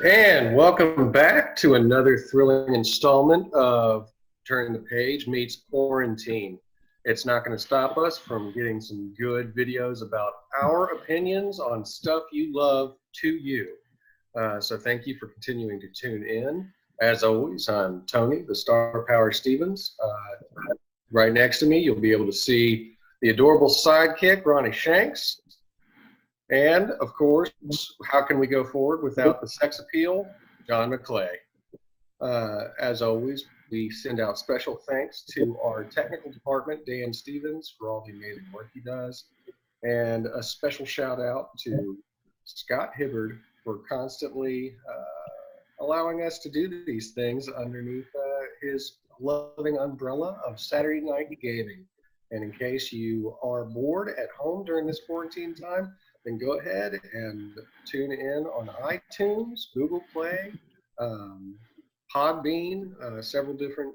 And welcome back to another thrilling installment of Turning the Page meets Quarantine. It's not going to stop us from getting some good videos about our opinions on stuff you love to you. So thank you for continuing to tune in. As always, I'm Tony, the Star Power Stevens. Right next to me, you'll be able to see the adorable sidekick, Ronnie Shanks. And of course, how can we go forward without the sex appeal? John McClay. As always, we send out special thanks to our technical department, Dan Stevens, for all the amazing work he does. And a special shout out to Scott Hibbard for constantly allowing us to do these things underneath his loving umbrella of Saturday Night Gaming. And in case you are bored at home during this quarantine time, then go ahead and tune in on iTunes, Google Play, Podbean, several different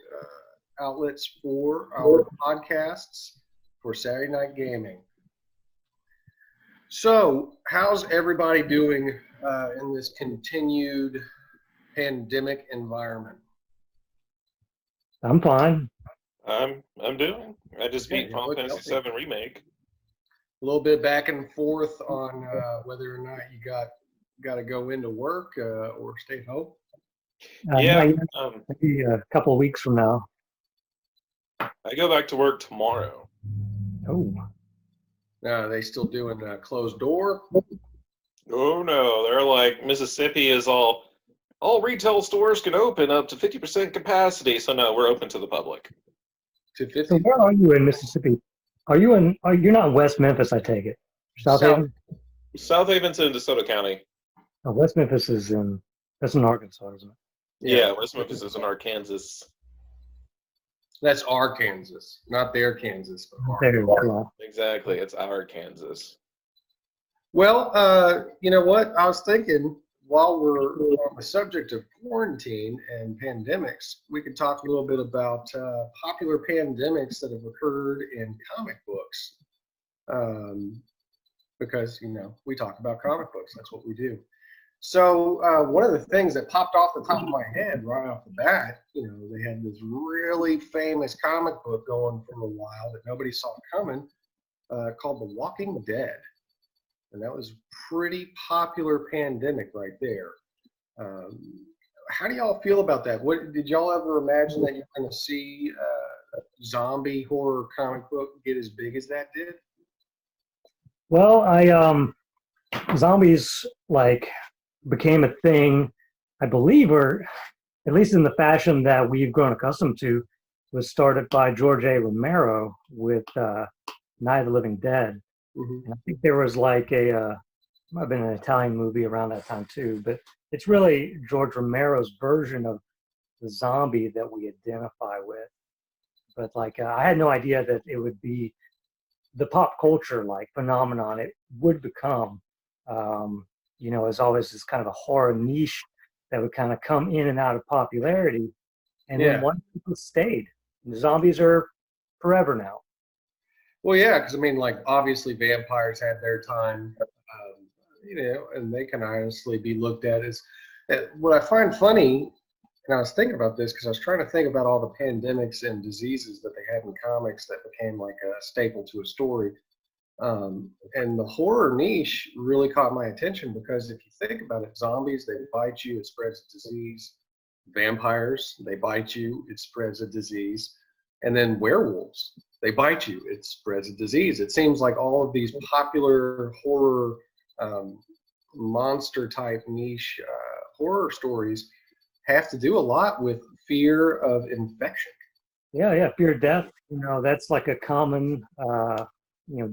outlets for our podcasts for Saturday Night Gaming. So, how's everybody doing in this continued pandemic environment? I'm fine. I'm doing. I just beat you Final look Fantasy healthy. VII Remake. A little bit back and forth on whether or not you got to go into work or stay home. Yeah, Maybe a couple of weeks from now. I go back to work tomorrow. Oh, Are they still doing closed door? Oh no, they're like Mississippi is all retail stores can open up to 50% capacity. So no, we're open to the public. To 50? so where are you in Mississippi? You're not in West Memphis, I take it. South Haven? South Haven's in DeSoto County. Oh, West Memphis that's in Arkansas, isn't it? Yeah, West Memphis is in Arkansas. That's our Kansas, not their Kansas. But There you go. Exactly, it's our Kansas. Well, you know what? I was thinking while we're on the subject of quarantine and pandemics, we could talk a little bit about popular pandemics that have occurred in comic books. Because, we talk about comic books. That's what we do. So one of the things that popped off the top of my head right off the bat, they had this really famous comic book going for a while that nobody saw coming called The Walking Dead. And that was pretty popular pandemic right there. How do y'all feel about that? What did y'all ever imagine that you're going to see a zombie horror comic book get as big as that did? Well, zombies became a thing, I believe, or at least in the fashion that we've grown accustomed to, was started by George A. Romero with Night of the Living Dead. Mm-hmm. And I think there was might have been an Italian movie around that time too, but it's really George Romero's version of the zombie that we identify with. But I had no idea that it would be the pop culture phenomenon it would become. As always this kind of a horror niche that would kind of come in and out of popularity, and then one people stayed. The zombies are forever now. Well, yeah, because obviously vampires had their time, and they can honestly be looked at as. What I find funny, and I was thinking about this because I was trying to think about all the pandemics and diseases that they had in comics that became like a staple to a story. And the horror niche really caught my attention because if you think about it, zombies, they bite you, it spreads a disease. Vampires, they bite you, it spreads a disease. And then werewolves, they bite you, it spreads a disease. It seems like all of these popular horror monster type niche horror stories have to do a lot with fear of infection. Yeah, fear of death. That's like a common,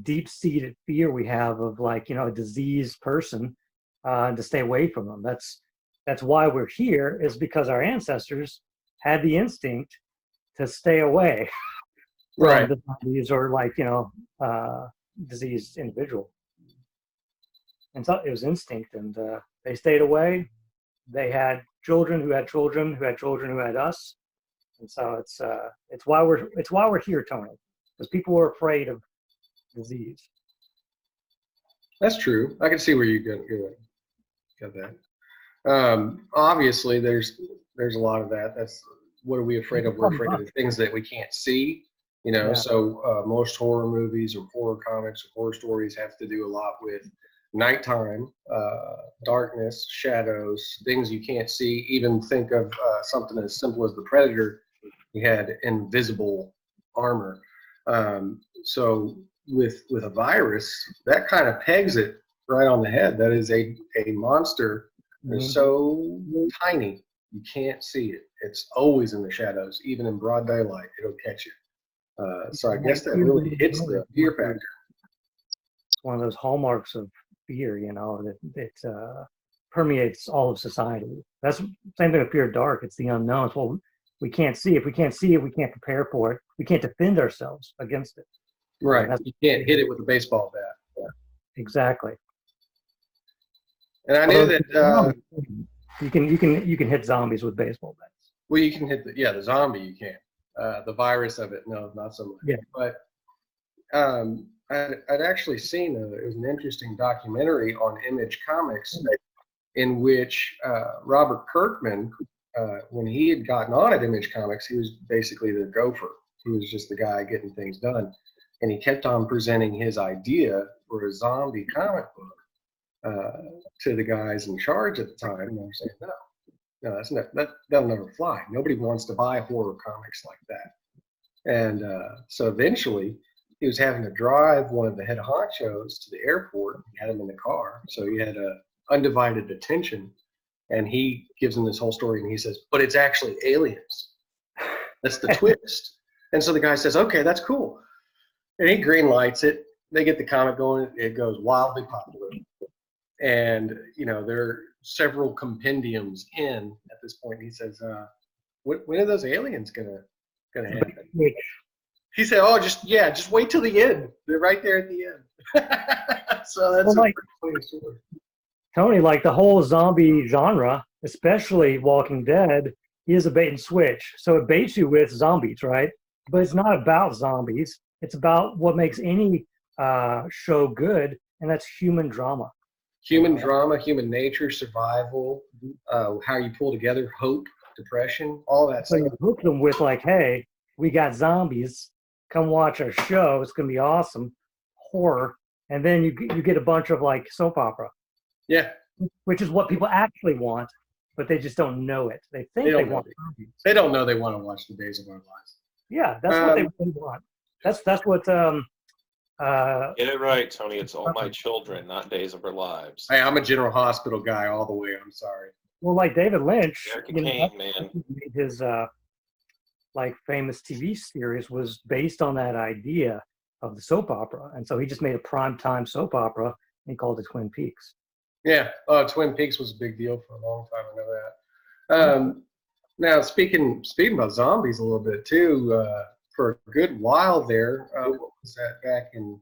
deep-seated fear we have of a diseased person, to stay away from them. That's why we're here, is because our ancestors had the instinct to stay away from the zombies or diseased individual. And so it was instinct, and they stayed away. They had children who had children who had children who had us, and so it's why we're here, Tony, because people were afraid of disease. That's true. I can see where you got that. Obviously, there's a lot of that. That's what are we afraid of? We're afraid of the things that we can't see. Yeah. So most horror movies or horror comics or horror stories have to do a lot with nighttime, darkness, shadows, things you can't see. Even think of something as simple as the Predator. He had invisible armor. So with a virus, that kind of pegs it right on the head. That is a monster that is so tiny you can't see it. It's always in the shadows, even in broad daylight. It'll catch you. So I guess that really hits the fear factor. It's one of those hallmarks of fear, that permeates all of society. That's the same thing with fear of dark. It's the unknown. It's, well, we can't see. If we can't see it, we can't prepare for it. We can't defend ourselves against it. Right. You can't hit it with a baseball bat. Yeah. Exactly. And I knew that you can hit zombies with baseball bats. Well, you can hit the zombie. You can. The virus of it, no, not so much. Yeah. But I'd actually seen it was an interesting documentary on Image Comics in which Robert Kirkman, when he had gotten on at Image Comics, he was basically the gopher. He was just the guy getting things done. And he kept on presenting his idea for a zombie comic book to the guys in charge at the time. And they were saying, no, that'll never fly. Nobody wants to buy horror comics like that. And so eventually, he was having to drive one of the head honchos to the airport. He had him in the car, so he had undivided attention. And he gives him this whole story, and he says, "But it's actually aliens. That's the twist." And so the guy says, "Okay, that's cool." And he green lights it. They get the comic going. It goes wildly popular. And there are several compendiums in at this point. He says, "When are those aliens gonna happen?" He said, "Oh, just wait till the end. They're right there at the end." So that's a pretty funny story. Tony, like the whole zombie genre, especially Walking Dead, is a bait and switch. So it baits you with zombies, right? But it's not about zombies. It's about what makes any show good, and that's human drama. Human drama, human nature, survival, how you pull together, hope, depression, all that So stuff. you hook them with like, hey, we got zombies. Come watch our show. It's going to be awesome. Horror. And then you get a bunch of like soap opera. Yeah. Which is what people actually want, but they just don't know it. They think they want zombies. They don't know they want to watch The Days of Our Lives. Yeah, that's what they really want. That's what get it right, Tony. It's All My Children, not Days of Our Lives. Hey, I'm a General Hospital guy all the way. I'm sorry. Well, like David Lynch, man. His like famous TV series was based on that idea of the soap opera, and so he just made a primetime soap opera and called it Twin Peaks. Yeah, Twin Peaks was a big deal for a long time. I know that. Now, speaking about zombies a little bit too, for a good while there, what was that, back in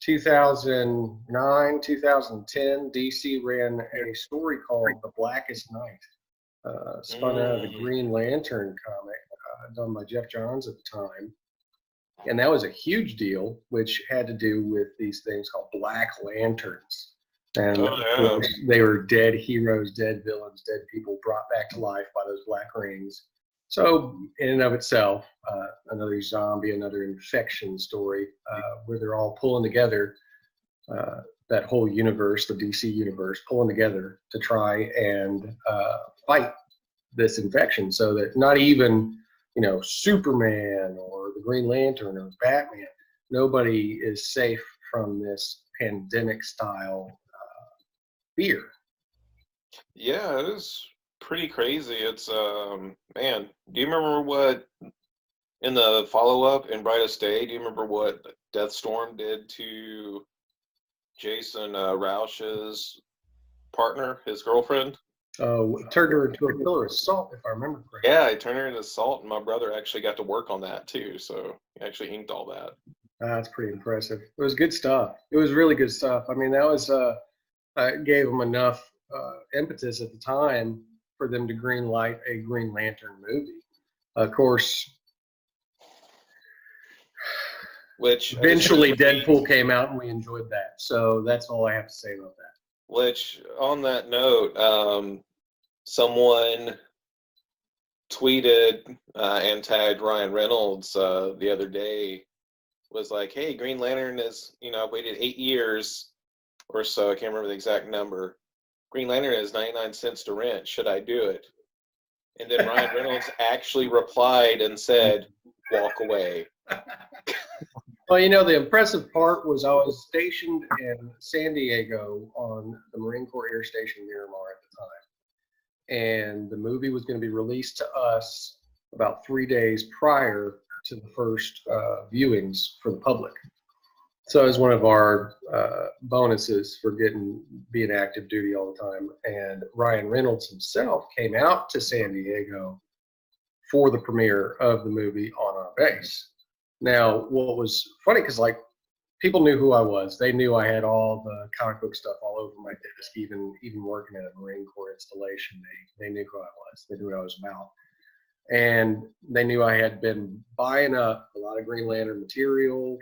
2009, 2010, DC ran a story called The Blackest Night, spun out of the Green Lantern comic, done by Jeff Johns at the time. And that was a huge deal, which had to do with these things called Black Lanterns. And they were dead heroes, dead villains, dead people brought back to life by those black rings. So in and of itself, another zombie, another infection story, where they're all pulling together, that whole universe, the DC universe, pulling together to try and fight this infection, so that not even Superman or the Green Lantern or Batman, nobody is safe from this pandemic style fear. Yeah, it was pretty crazy. It's man, do you remember what in the follow-up in Brightest Day, do you remember what Deathstorm did to Jason Roush's partner, his girlfriend? Turned her into a pillar of salt, if I remember correctly. Yeah, he turned her into salt, and my brother actually got to work on that too, so he actually inked all that. That's pretty impressive. It was good stuff. It was really good stuff. I mean, that was gave them enough impetus at the time for them to green light a Green Lantern movie. Of course, which eventually Deadpool came out and we enjoyed that. So that's all I have to say about that. Which, on that note, someone tweeted and tagged Ryan Reynolds the other day, was like, hey, Green Lantern is, waited 8 years or so. I can't remember the exact number. Green Lantern is 99 cents to rent. Should I do it? And then Ryan Reynolds actually replied and said, walk away. Well, the impressive part was I was stationed in San Diego on the Marine Corps Air Station Miramar at the time. And the movie was going to be released to us about 3 days prior to the first viewings for the public. So it was one of our bonuses for being active duty all the time. And Ryan Reynolds himself came out to San Diego for the premiere of the movie on our base. Now, what was funny, because people knew who I was. They knew I had all the comic book stuff all over my desk, even working at a Marine Corps installation. They knew who I was. They knew what I was about. And they knew I had been buying up a lot of Green Lantern material,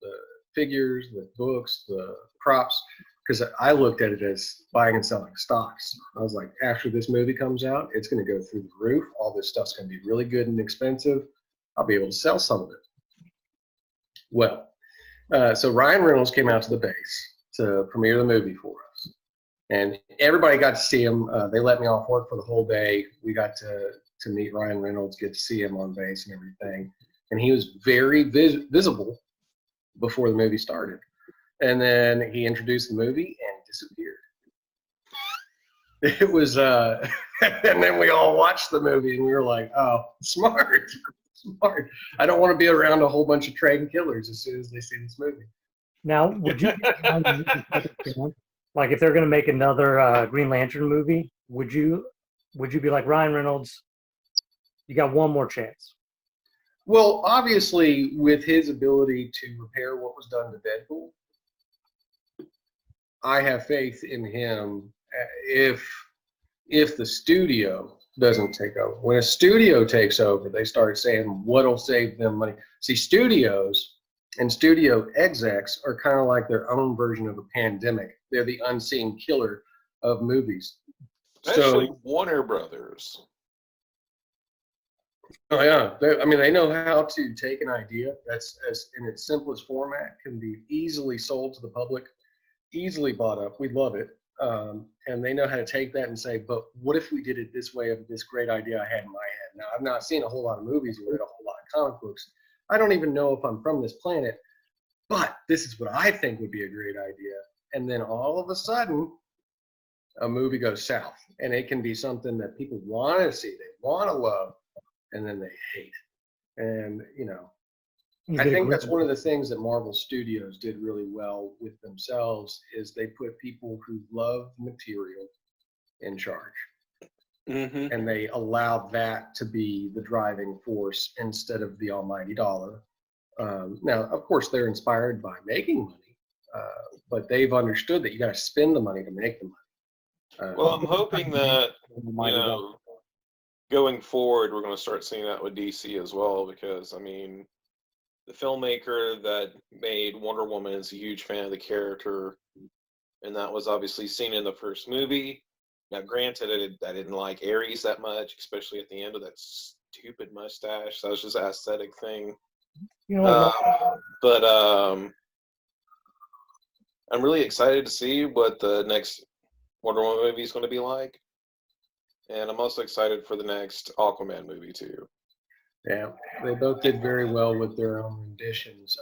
the figures, the books, the props, because I looked at it as buying and selling stocks. I was like, after this movie comes out, it's going to go through the roof. All this stuff's going to be really good and expensive. I'll be able to sell some of it. Well, so Ryan Reynolds came out to the base to premiere the movie for us. And everybody got to see him. They let me off work for the whole day. We got to meet Ryan Reynolds, get to see him on base and everything. And he was very visible before the movie started. And then he introduced the movie and disappeared. It was, and then we all watched the movie and we were like, oh, smart. I don't want to be around a whole bunch of trained killers as soon as they see this movie. Now, would you like if they're going to make another Green Lantern movie? Would you be like Ryan Reynolds? You got one more chance. Well, obviously, with his ability to repair what was done to Deadpool, I have faith in him. If the studio doesn't take over, when a studio takes over, they start saying what'll save them money. See, studios and studio execs are kind of like their own version of a pandemic. They're the unseen killer of movies. Especially So, Warner Brothers. oh yeah, they know how to take an idea that's as in its simplest format, can be easily sold to the public, easily bought up. We love it. And they know how to take that and say, but what if we did it this way of this great idea I had in my head? Now, I've not seen a whole lot of movies or read a whole lot of comic books. I don't even know if I'm from this planet, but this is what I think would be a great idea. And then all of a sudden, a movie goes south. And it can be something that people want to see, they want to love, and then they hate. And, I think that's one of the things that Marvel Studios did really well with themselves is they put people who love material in charge. Mm-hmm. And they allowed that to be the driving force instead of the almighty dollar. Now, of course, they're inspired by making money, but they've understood that you got to spend the money to make the money. Well, I'm hoping that, going forward, we're going to start seeing that with DC as well, because, the filmmaker that made Wonder Woman is a huge fan of the character, and that was obviously seen in the first movie. Now, granted, I didn't like Ares that much, especially at the end with that stupid mustache. That was just an aesthetic thing. But I'm really excited to see what the next Wonder Woman movie is going to be like, and I'm also excited for the next Aquaman movie too. Yeah, they both did very well with their own renditions.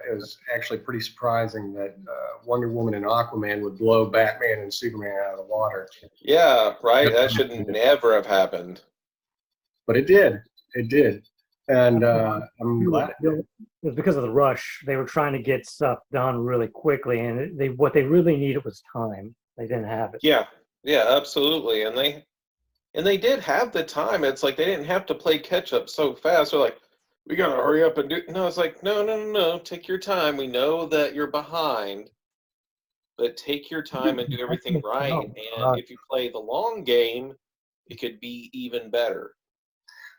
It was actually pretty surprising that Wonder Woman and Aquaman would blow Batman and Superman out of the water. Yeah, right? That should never have happened. But it did. It did. And I'm glad it did. It was because of the rush. They were trying to get stuff done really quickly, and what they really needed was time. They didn't have it. Yeah, absolutely. And they did have the time. It's like they didn't have to play catch up so fast. They're like, we gotta hurry up and do. No, it's like, no. Take your time. We know that you're behind, but take your time and do everything right. And if you play the long game, it could be even better.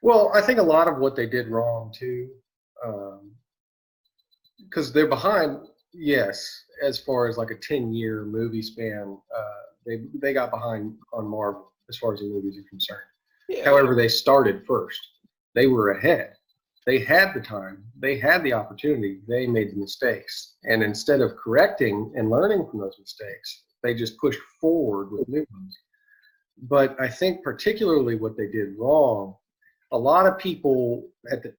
Well, I think a lot of what they did wrong too, because they're behind. Yes, as far as like a 10-year movie span, they got behind on Marvel as far as the movies are concerned. Yeah. However, they started first. They were ahead. They had the time. They had the opportunity. They made the mistakes. And instead of correcting and learning from those mistakes, they just pushed forward with new ones. But I think particularly what they did wrong, a lot of people at the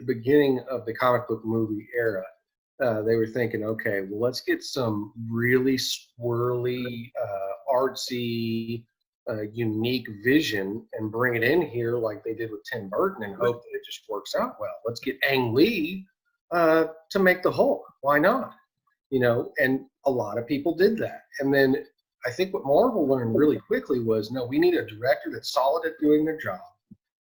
beginning of the comic book movie era, they were thinking, okay, well, let's get some really swirly, artsy, unique vision and bring it in here like they did with Tim Burton and hope that it just works out well. Let's get Ang Lee to make the Hulk. Why not? You know, and a lot of people did that. And then I think what Marvel learned really quickly was, no, we need a director that's solid at doing their job,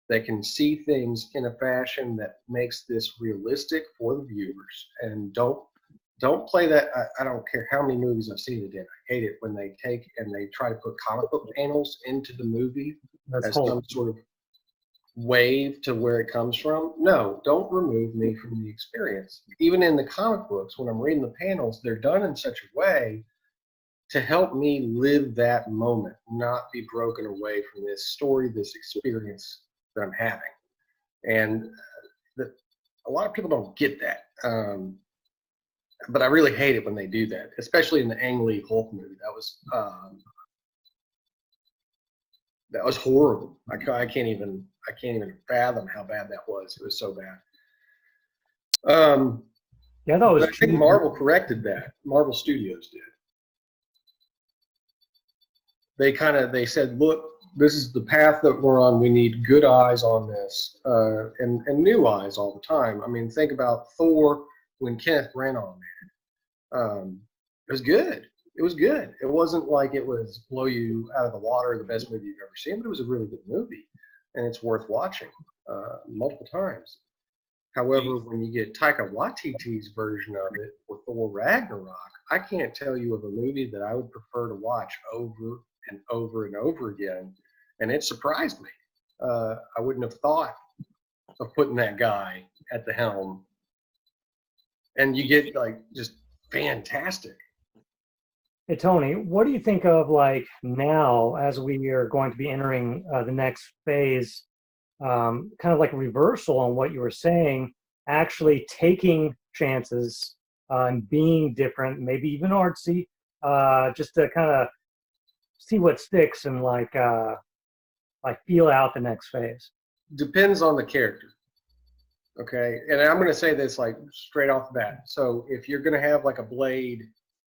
that can see things in a fashion that makes this realistic for the viewers. And don't play that. I don't care how many movies I've seen it in. I hate it when they take and they try to put comic book panels into the movie as some sort of wave to where it comes from. No, don't remove me from the experience. Even in the comic books, when I'm reading the panels, they're done in such a way to help me live that moment, not be broken away from this story, this experience that I'm having. And a lot of people don't get that. But I really hate it when they do that, especially in the Ang Lee Hulk movie. That was horrible. I can't even fathom how bad that was. It was so bad. Yeah, that was. I think Marvel corrected that. Marvel Studios did. They said, look, this is the path that we're on. We need good eyes on this, and new eyes all the time. I mean, think about Thor when Kenneth Branagh made it. It was good. It was good. It wasn't like it was blow you out of the water, the best movie you've ever seen, but it was a really good movie, and it's worth watching multiple times. However, when you get Taika Waititi's version of it with Thor Ragnarok, I can't tell you of a movie that I would prefer to watch over and over and over again, and it surprised me. I wouldn't have thought of putting that guy at the helm, and you get like just fantastic. Hey, Tony, what do you think of like now as we are going to be entering the next phase, kind of like a reversal on what you were saying, actually taking chances and being different, maybe even artsy, just to kind of see what sticks and like feel out the next phase? Depends on the character. Okay, and I'm going to say this like straight off the bat. So if you're going to have like a Blade,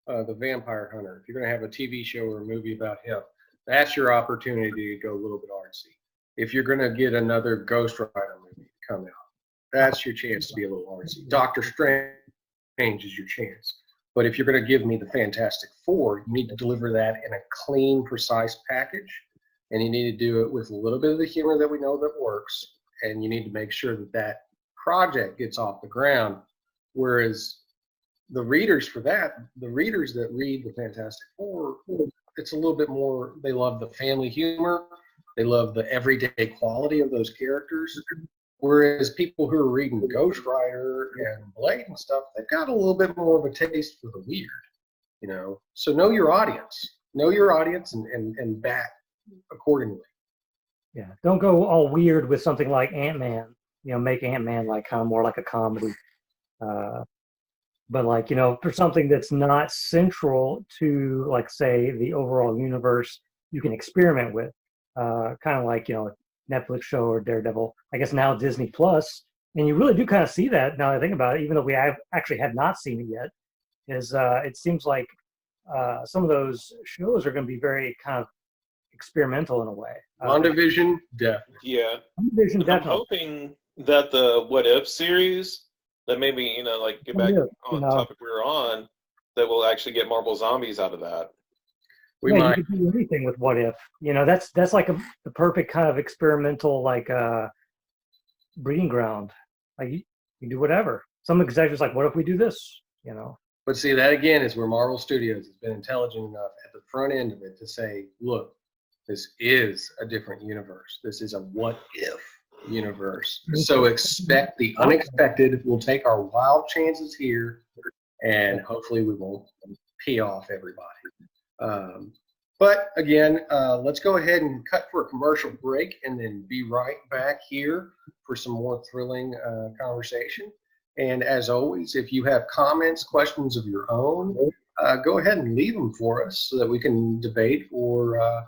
the Vampire Hunter, if you're going to have a TV show or a movie about him, that's your opportunity to go a little bit artsy. If you're going to get another Ghost Rider movie to come out, that's your chance to be a little artsy. Doctor Strange is your chance. But if you're going to give me the Fantastic Four, you need to deliver that in a clean, precise package, and you need to do it with a little bit of the humor that we know that works, and you need to make sure that that project gets off the ground. Whereas the readers that read the Fantastic Four, it's a little bit more, they love the family humor, they love the everyday quality of those characters. Whereas people who are reading Ghost Rider and Blade and stuff, they've got a little bit more of a taste for the weird, you know. So know your audience and back accordingly. Yeah, don't go all weird with something like Ant-Man. You know, make Ant-Man like kind of more like a comedy. But like, you know, for something that's not central to, like, say, the overall universe, you can experiment with. Kind of like, you know, Netflix show or Daredevil. I guess now Disney Plus, and you really do kind of see that now that I think about it, even though we actually have not seen it yet. Is it seems like some of those shows are going to be very kind of experimental in a way. WandaVision, definitely. Yeah. WandaVision, definitely. I'm hoping that the What If series, that maybe, you know, like get back on the topic we were on, that will actually get Marvel Zombies out of that. You could do anything with What If. You know, that's like the perfect kind of experimental, like breeding ground. Like you do whatever. Some executives like, what if we do this? You know. But see, that again is where Marvel Studios has been intelligent enough at the front end of it to say, look, this is a different universe. This is a what if universe. So expect the unexpected. We'll take our wild chances here, and hopefully we won't pee off everybody. But again, let's go ahead and cut for a commercial break and then be right back here for some more thrilling conversation. And as always, if you have comments, questions of your own, go ahead and leave them for us so that we can debate or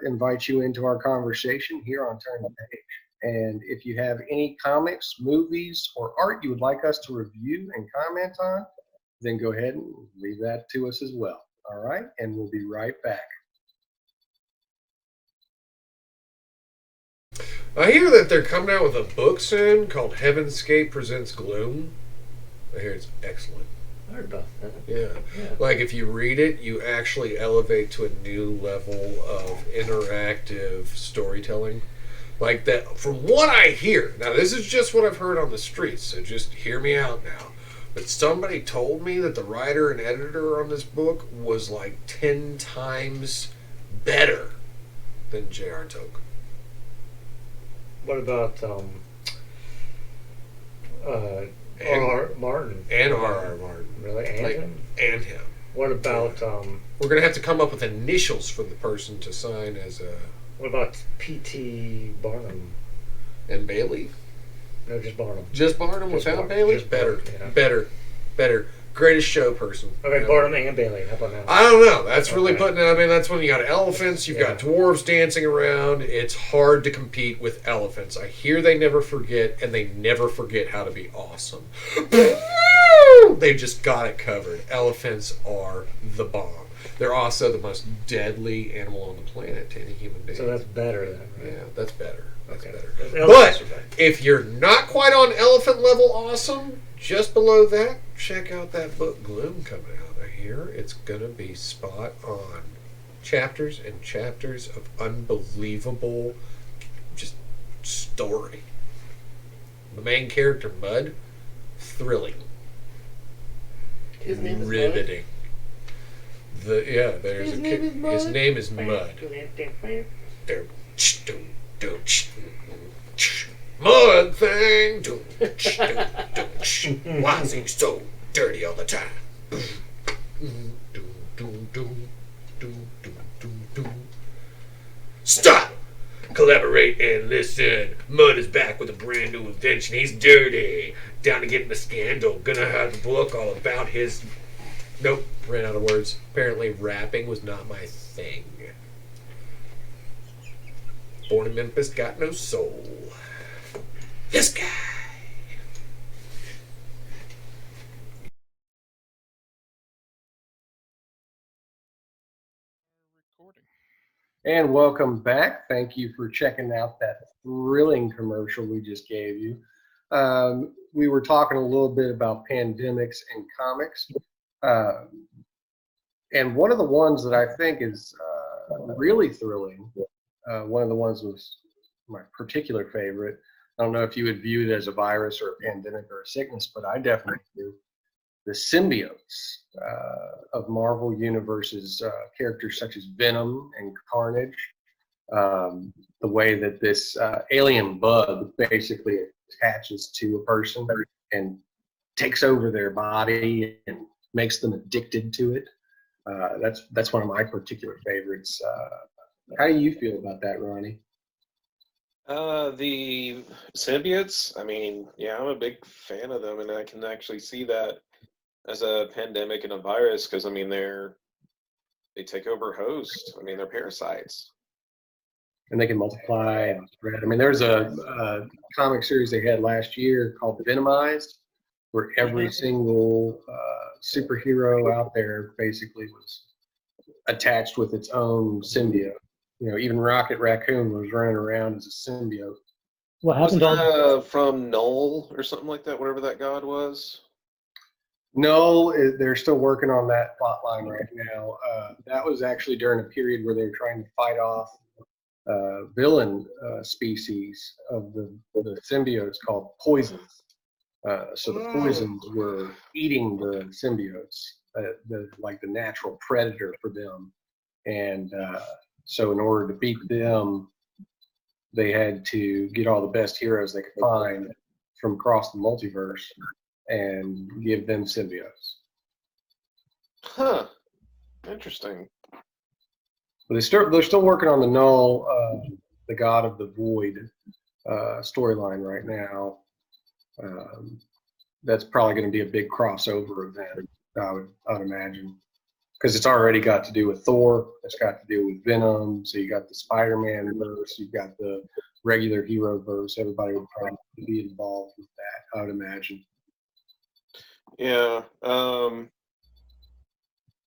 invite you into our conversation here on Turn the Page. And if you have any comics, movies, or art you would like us to review and comment on, then go ahead and leave that to us as well. All right, and we'll be right back. I hear that they're coming out with a book soon called Heavenscape Presents Gloom. I hear it's excellent. I heard about that. Yeah. Like if you read it, you actually elevate to a new level of interactive storytelling. Like that, from what I hear, now this is just what I've heard on the streets, so just hear me out now. But somebody told me that the writer and editor on this book was like 10 times better than J.R. Tolkien. What about R.R. Martin? And R.R. Martin. Really? And like, him? And him. What about We're going to have to come up with initials for the person to sign as a... what about P.T. Barnum? And Bailey? No, just Barnum. Just Barnum Just without Barnum. Bailey? Just Better. Barnum, yeah. Better. Greatest show person. Okay, Barnum and Bailey. How about now? I don't know. That's really Okay. putting it. I mean, that's when you got elephants, you've got dwarves dancing around. It's hard to compete with elephants. I hear they never forget, and they never forget how to be awesome. They've just got it covered. Elephants are the bomb. They're also the most deadly animal on the planet to any human being. So that's better then, right? Yeah, that's better. That's Okay. better. Elephants But are better. if you're not quite on elephant level awesome, just below that, check out that book Gloom coming out. I hear it's gonna be spot on. Chapters and chapters of unbelievable just story. The main character, Mud, thrilling. His name is riveting. There's His a name is Mud? His name is Mud. Mud thing. Why is he so dirty all the time? Stop! Collaborate and listen. Mud is back with a brand new invention. He's dirty. Down to get in a scandal. Gonna have a book all about his... Nope, ran out of words. Apparently rapping was not my thing. Born in Memphis, got no soul. This guy. And welcome back. Thank you for checking out that thrilling commercial we just gave you. We were talking a little bit about pandemics and comics. And one of the ones that I think is really thrilling, one of the ones was my particular favorite. I don't know if you would view it as a virus or a pandemic or a sickness, but I definitely do. The symbiotes of Marvel Universe's characters such as Venom and Carnage. The way that this alien bug basically attaches to a person and takes over their body and makes them addicted to it. That's one of my particular favorites. How do you feel about that, Ronnie? The symbiotes, I mean, yeah, I'm a big fan of them, and I can actually see that as a pandemic and a virus because, I mean, they take over hosts. I mean, they're parasites. And they can multiply and spread. I mean, there's a comic series they had last year called Venomized, where every single superhero out there basically was attached with its own symbiote. You know, even Rocket Raccoon was running around as a symbiote. What Wasn't happened on that from Null or something like that, whatever that god was? No, they're still working on that plot line right now. That was actually during a period where they were trying to fight off villain species of the symbiotes called poisons. So the poisons were eating the symbiotes, like the natural predator for them. And so in order to beat them, they had to get all the best heroes they could find from across the multiverse and give them symbiotes. Huh. Interesting. But they're still working on the Null, the God of the Void storyline right now. That's probably going to be a big crossover event, I would imagine, because it's already got to do with Thor. It's got to do with Venom. So you got the Spider-Man verse. You've got the regular hero verse. Everybody would probably be involved with that, I would imagine. Yeah.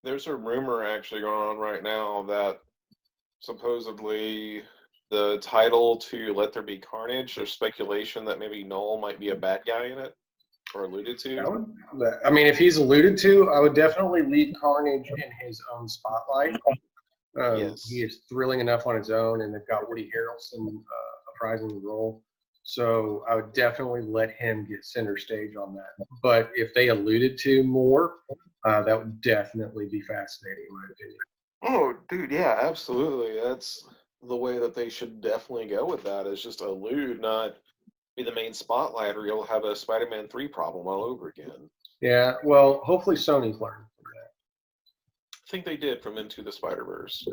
There's a rumor actually going on right now that supposedly the title to Let There Be Carnage, there's speculation that maybe Null might be a bad guy in it, or alluded to. I mean, if he's alluded to, I would definitely leave Carnage in his own spotlight. Yes. He is thrilling enough on his own, and they've got Woody Harrelson reprising the role. So I would definitely let him get center stage on that. But if they alluded to more, that would definitely be fascinating, in my opinion. Oh, dude, yeah, absolutely. That's the way that they should definitely go with that, is just allude, not be the main spotlight, or you'll have a Spider-Man 3 problem all over again. Yeah, well, hopefully Sony's learned from that. I think they did from Into the Spider-Verse.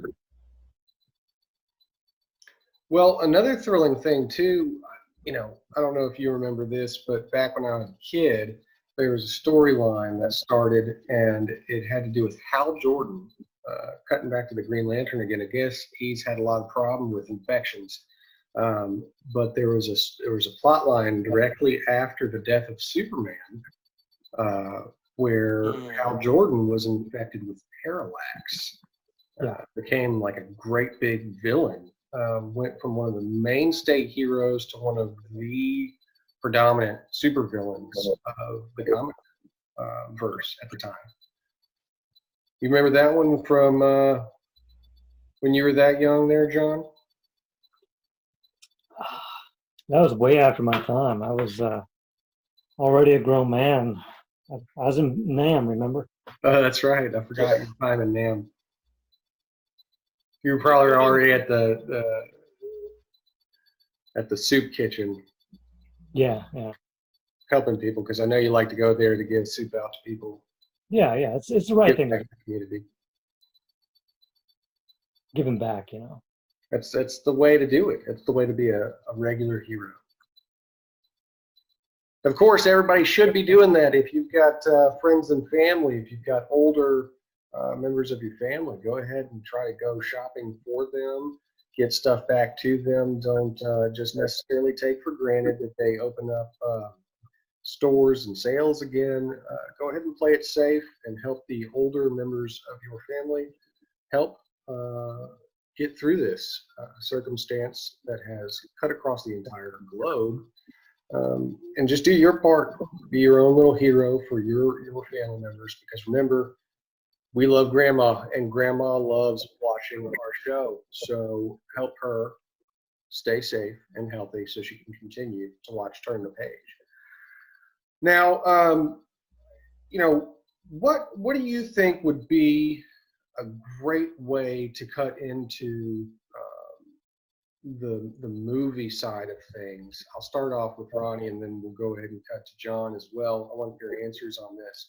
Well, another thrilling thing too, I don't know if you remember this, but back when I was a kid, there was a storyline that started, and it had to do with Hal Jordan. Cutting back to the Green Lantern again, I guess he's had a lot of problem with infections, but there was a plot line directly after the death of Superman, where Hal Jordan was infected with parallax. Became like a great big villain. Went from one of the mainstay heroes to one of the predominant supervillains of the comic verse at the time. You remember that one from when you were that young there, John? That was way after my time. I was already a grown man. I was in Nam, remember? Oh, that's right. I forgot your time in Nam. You were probably already at the soup kitchen. Yeah. Helping people, because I know you like to go there to give soup out to people. Yeah. It's the right thing to do. The community. Giving back, That's the way to do it. It's the way to be a regular hero. Of course, everybody should be doing that. If you've got friends and family, if you've got older members of your family, go ahead and try to go shopping for them, get stuff back to them. Don't just necessarily take for granted that they open up stores and sales again. Go ahead and play it safe and help the older members of your family help get through this circumstance that has cut across the entire globe. And just do your part. Be your own little hero for your family members, because remember, we love Grandma, and Grandma loves watching our show. So help her stay safe and healthy so she can continue to watch Turn the Page. Now, what do you think would be a great way to cut into the movie side of things? I'll start off with Ronnie, and then we'll go ahead and cut to John as well. I want your answers on this.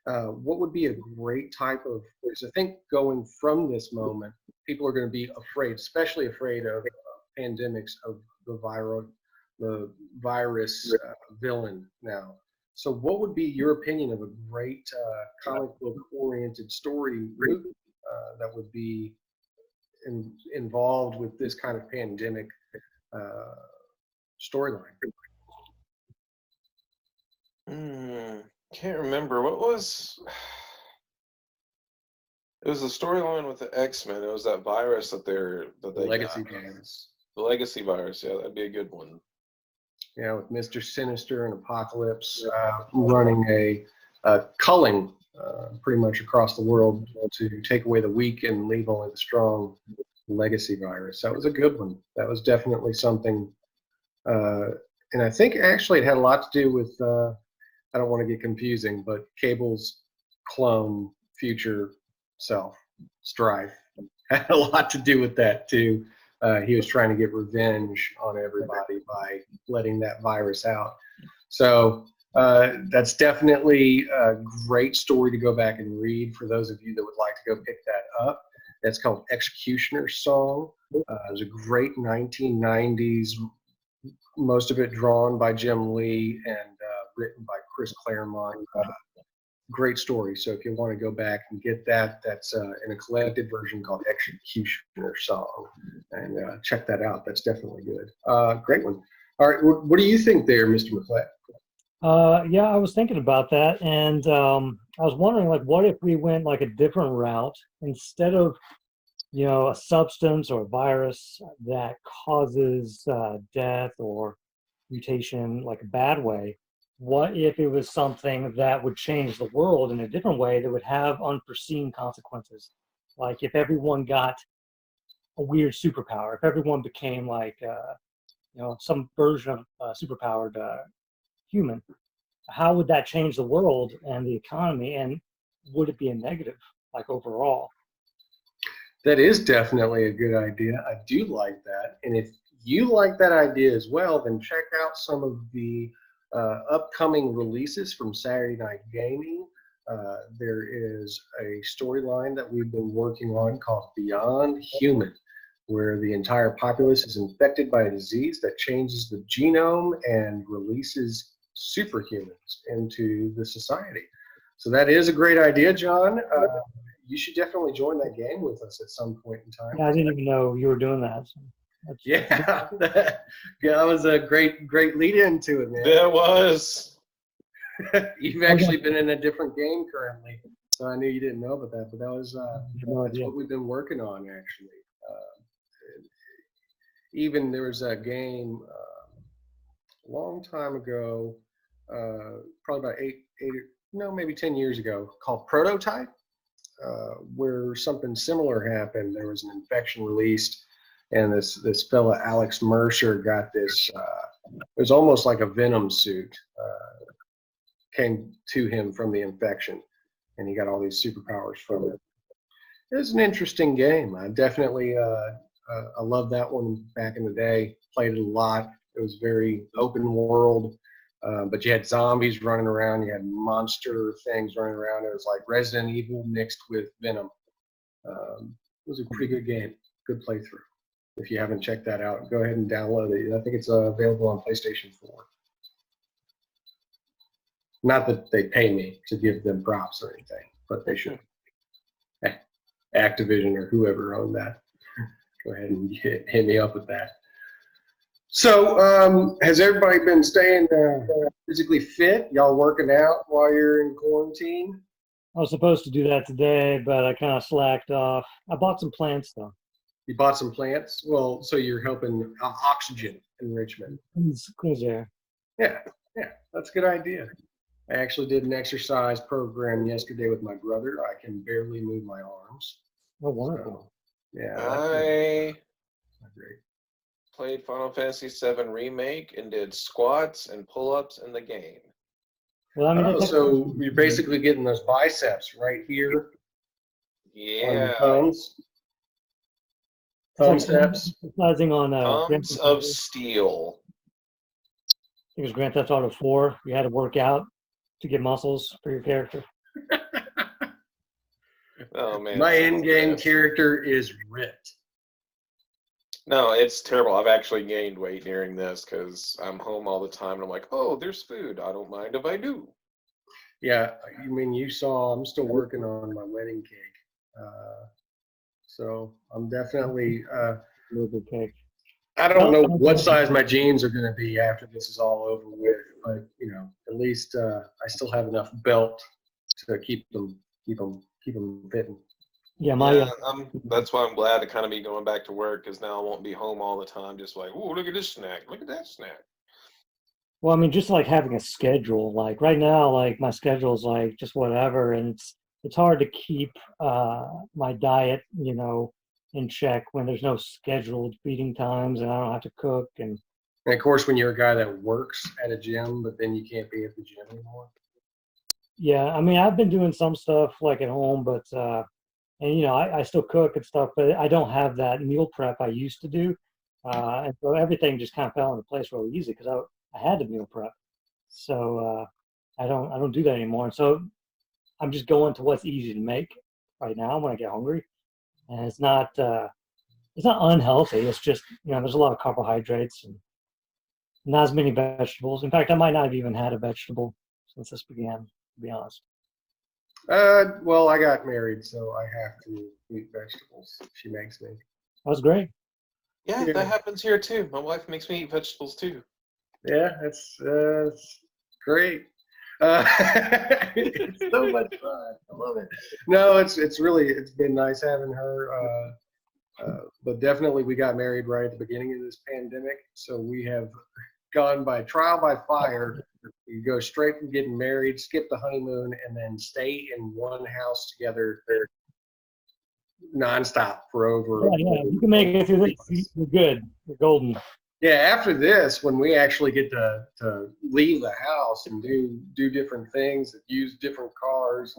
What would be a great type of, because I think going from this moment, people are going to be afraid, especially afraid of pandemics, of the virus villain now. So what would be your opinion of a great comic book oriented story movie that would be involved with this kind of pandemic storyline? Can't remember what was. It was the storyline with the X-Men. It was that virus that they Legacy got. virus. The legacy virus. Yeah, that'd be a good one. Yeah, with Mr. Sinister and Apocalypse running a culling pretty much across the world to take away the weak and leave only the strong. Legacy virus. That was a good one. That was definitely something. And I think actually it had a lot to do with, I don't want to get confusing, but Cable's clone future self, Strife, had a lot to do with that too. He was trying to get revenge on everybody by letting that virus out. So that's definitely a great story to go back and read for those of you that would like to go pick that up. It's called Executioner's Song. It was a great 1990s, most of it drawn by Jim Lee and written by Chris Claremont. Great story. So if you want to go back and get that, that's in a collected version called Executioner Song, and check that out. That's definitely good. Great one. All right, what do you think there, Mr. McFly? Yeah, I was thinking about that, and I was wondering, like, what if we went like a different route instead of, a substance or a virus that causes death or mutation, like a bad way? What if it was something that would change the world in a different way that would have unforeseen consequences? Like if everyone got a weird superpower, if everyone became like, some version of superpowered human, how would that change the world and the economy? And would it be a negative, like overall? That is definitely a good idea. I do like that. And if you like that idea as well, then check out some of the upcoming releases from Saturday Night Gaming. There is a storyline that we've been working on called Beyond Human, where the entire populace is infected by a disease that changes the genome and releases superhumans into the society. So that is a great idea, John. You should definitely join that game with us at some point in time. Yeah, I didn't even know you were doing that. So Yeah, that was a great lead into it, man. There was. You've actually been in a different game currently, so I knew you didn't know about that. But that's what we've been working on actually. Even there was a game a long time ago, probably about maybe 10 years ago, called Prototype, where something similar happened. There was an infection released, and this fella Alex Mercer got this. It was almost like a venom suit came to him from the infection, and he got all these superpowers from it. It was an interesting game. I definitely I loved that one back in the day. Played it a lot. It was very open world, but you had zombies running around. You had monster things running around. It was like Resident Evil mixed with Venom. It was a pretty good game. Good playthrough. If you haven't checked that out, go ahead and download it. I think it's available on PlayStation 4. Not that they pay me to give them props or anything, but they should. Activision or whoever owned that, go ahead and hit me up with that. So, has everybody been staying physically fit? Y'all working out while you're in quarantine? I was supposed to do that today, but I kind of slacked off. I bought some plants though. You bought some plants? Well, so you're helping oxygen enrichment. Clean air. Yeah, that's a good idea. I actually did an exercise program yesterday with my brother. I can barely move my arms. Oh, wonderful. So, yeah. I Great. played Final Fantasy VII Remake and did squats and pull-ups in the game. Well, I mean, so you're basically getting those biceps right here. Yeah. Thumbs steps. Exercising on Thumbs of steel. it was Grand Theft Auto 4. You had to work out to get muscles for your character. Oh man. My in-game character is ripped. No, it's terrible. I've actually gained weight during this because I'm home all the time and I'm like, oh, there's food. I don't mind if I do. Yeah, you mean you saw I'm still working on my wedding cake. So I'm definitely cake. I don't know what size my jeans are going to be after this is all over with, but at least I still have enough belt to keep them fitting. Yeah, that's why I'm glad to kind of be going back to work because now I won't be home all the time just like, oh, look at this snack, look at that snack. Well, I mean, just like having a schedule. Like right now, like my schedule is like just whatever, and it's hard to keep my diet, in check when there's no scheduled feeding times and I don't have to cook. And of course, when you're a guy that works at a gym, but then you can't be at the gym anymore. Yeah, I mean, I've been doing some stuff like at home, but and I still cook and stuff, but I don't have that meal prep I used to do, and so everything just kind of fell into place really easy because I had to meal prep. So I don't do that anymore, and so I'm just going to what's easy to make right now when I get hungry. and it's not unhealthy. It's just, there's a lot of carbohydrates and not as many vegetables. In fact, I might not have even had a vegetable since this began, to be honest. Well, I got married, so I have to eat vegetables. She makes me. That was great. Yeah, Yeah. that happens here too. My wife makes me eat vegetables too. Yeah, it's great. It's so much fun. I love it. No, it's been nice having her. But definitely, we got married right at the beginning of this pandemic, so we have gone by trial by fire. You go straight from getting married, skip the honeymoon, and then stay in one house together nonstop for over. Yeah, you can make it through this. You're good. You're golden. Yeah, after this, when we actually get to leave the house and do different things, use different cars,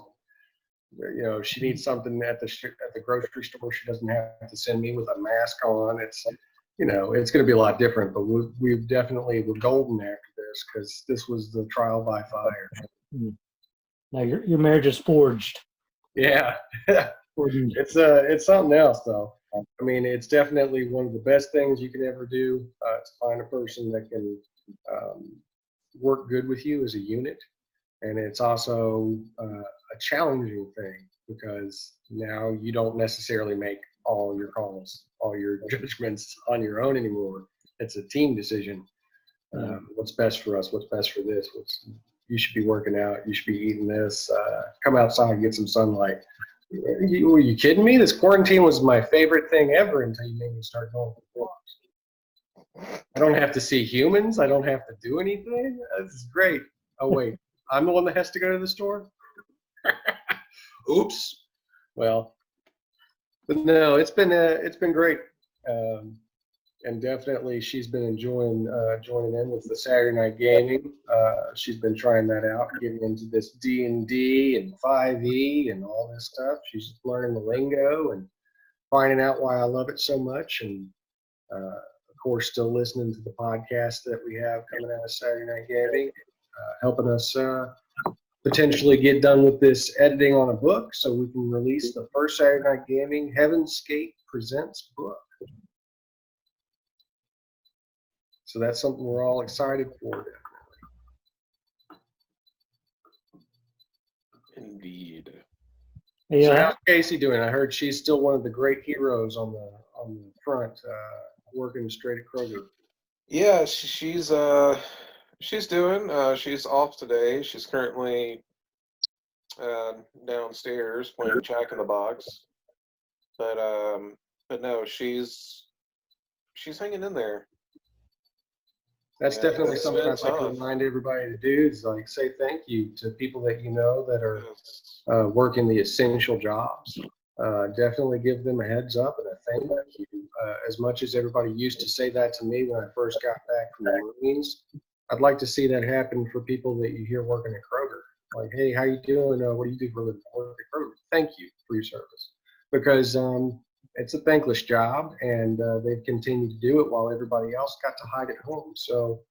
she needs something at the grocery store. She doesn't have to send me with a mask on. It's it's going to be a lot different. But we're golden after this because this was the trial by fire. Now your marriage is forged. Yeah, it's something else though. I mean, it's definitely one of the best things you can ever do to find a person that can work good with you as a unit. And it's also a challenging thing because now you don't necessarily make all your calls, all your judgments on your own anymore. It's a team decision. What's best for us? What's best for this? You should be working out. You should be eating this. Come outside and get some sunlight. Were you kidding me? This quarantine was my favorite thing ever until you made me start going for walks. I don't have to see humans. I don't have to do anything. This is great. Oh, wait. I'm the one that has to go to the store? Oops. Well, but no, it's been great. And definitely she's been enjoying joining in with the Saturday night gaming. She's been trying that out, getting into this D&D and 5e and all this stuff. She's learning the lingo and finding out why I love it so much. And of course, still listening to the podcast that we have coming out of Saturday Night Gaming, helping us potentially get done with this editing on a book so we can release the first Saturday Night Gaming Heavenscape Presents book. So that's something we're all excited for. Indeed. Yeah. So how's Casey doing? I heard she's still one of the great heroes on the front, working straight at Kroger. Yeah, she's doing. She's off today. She's currently downstairs playing Jack in the Box. But no, she's hanging in there. That's definitely it's something been I'd like to tough. remind everybody to do is like say thank you to people that you know that are Yes. working the essential jobs. Definitely give them a heads up and a thank you. As much as everybody used to say that to me when I first got back from the Marines, I'd like to see that happen for people that you hear working at Kroger. Like, hey, how you doing? What do you do for a living? I work at Kroger. Thank you for your service. Because it's a thankless job, and they've continued to do it while everybody else got to hide at home. So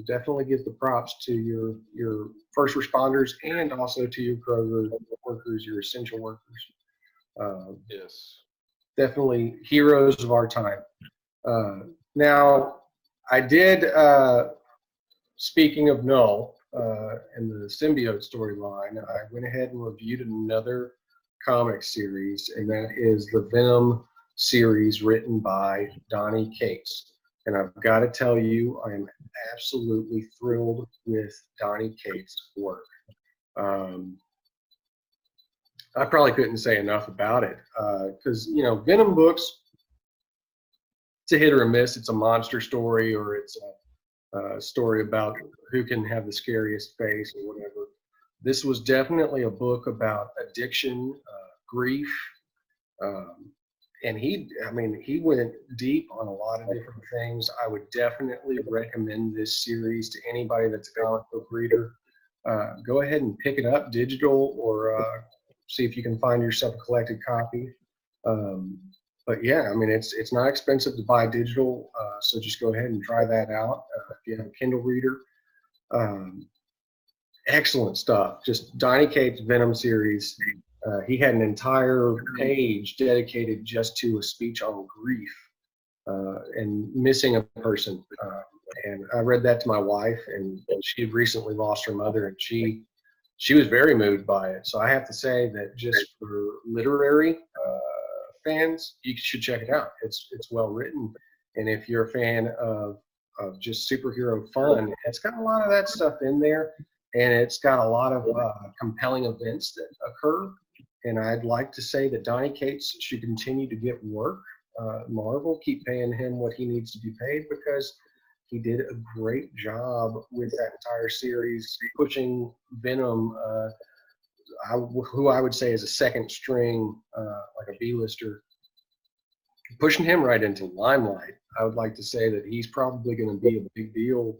definitely give the props to your first responders and also to your Kroger workers, your essential workers. Yes. Definitely heroes of our time. Now, I did, speaking of Null, in the symbiote storyline, I went ahead and reviewed another comic series, and that is the Venom series written by Donny Cates. And I've got to tell you, I am absolutely thrilled with Donny Cates' work. I probably couldn't say enough about it because, Venom books, it's a hit or a miss. It's a monster story or it's a story about who can have the scariest face or whatever. This was definitely a book about addiction, grief, and he went deep on a lot of different things. I would definitely recommend this series to anybody that's a comic book reader. Go ahead and pick it up digital or see if you can find yourself a collected copy. But yeah, it's not expensive to buy digital, so just go ahead and try that out if you have a Kindle reader. Excellent stuff. Just Donny Cates' Venom series. He had an entire page dedicated just to a speech on grief and missing a person. And I read that to my wife, and she had recently lost her mother, and she was very moved by it. So I have to say that just for literary fans, you should check it out. It's well written, and if you're a fan of just superhero fun, it's got a lot of that stuff in there, and it's got a lot of compelling events that occur. And I'd like to say that Donny Cates should continue to get work. Marvel, keep paying him what he needs to be paid, because he did a great job with that entire series, pushing Venom, who I would say is a second string, like a B-lister, pushing him right into limelight. I would like to say that he's probably going to be a big deal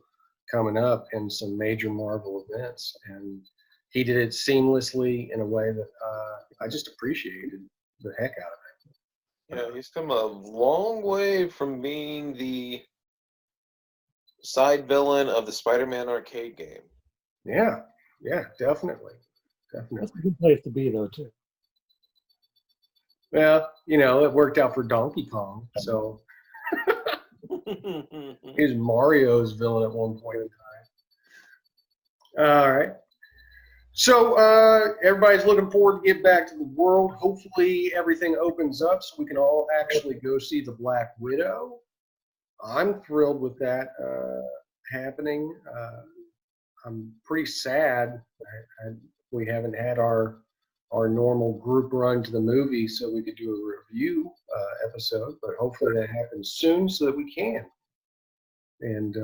coming up in some major Marvel events. And he did it seamlessly in a way that I just appreciated the heck out of it. Yeah, he's come a long way from being the side villain of the Spider-Man arcade game. Yeah, definitely. That's a good place to be, though, too. Well, it worked out for Donkey Kong, so he was Mario's villain at one point in time. All right. So everybody's looking forward to get back to the world. Hopefully everything opens up so we can all actually go see the Black Widow. I'm thrilled with that happening. I'm pretty sad we haven't had our normal group run to the movie so we could do a review episode, but hopefully that happens soon so that we can. And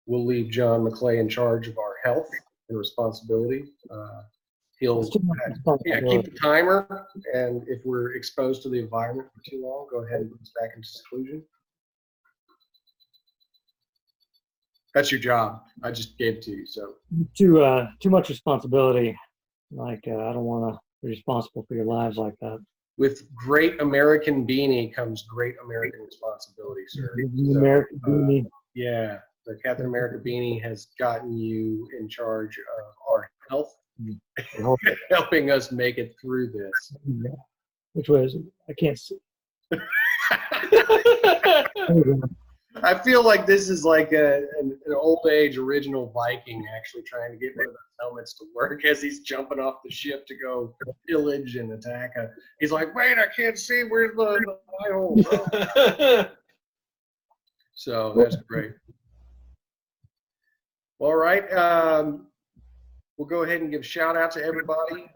we'll leave John McClay in charge of our health and responsibility. He'll keep the timer, and if we're exposed to the environment for too long, go ahead and put us back into seclusion. That's your job. I just gave it to you. So too much responsibility. Like I don't want to be responsible for your lives like that. With great American beanie comes great American responsibility, sir. American beanie. Yeah, the Captain America beanie has gotten you in charge of our health, helping us make it through this. Yeah. Which way is it? I can't see. I feel like this is like an old age original Viking actually trying to get one of those helmets to work as he's jumping off the ship to go pillage and attack. He's like, wait, I can't see. Where's the eye hole? So that's great. All right. We'll go ahead and give shout out to everybody.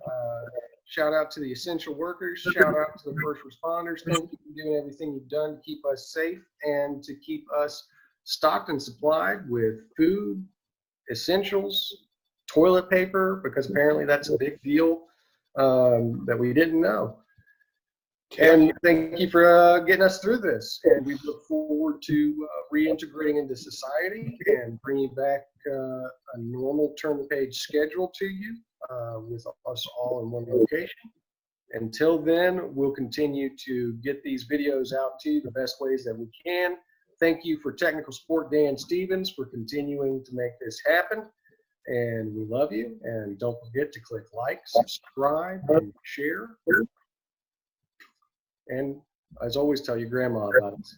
Shout out to the essential workers. Shout out to the first responders. Thank you for doing everything you've done to keep us safe and to keep us stocked and supplied with food, essentials, toilet paper, because apparently that's a big deal that we didn't know. And thank you for getting us through this. And we look forward to reintegrating into society and bringing back a normal turn the page schedule to you with us all in one location. Until then, we'll continue to get these videos out to you the best ways that we can. Thank you for technical support, Dan Stevens, for continuing to make this happen. And we love you. And don't forget to click like, subscribe, and share. And as always, tell your grandma about us.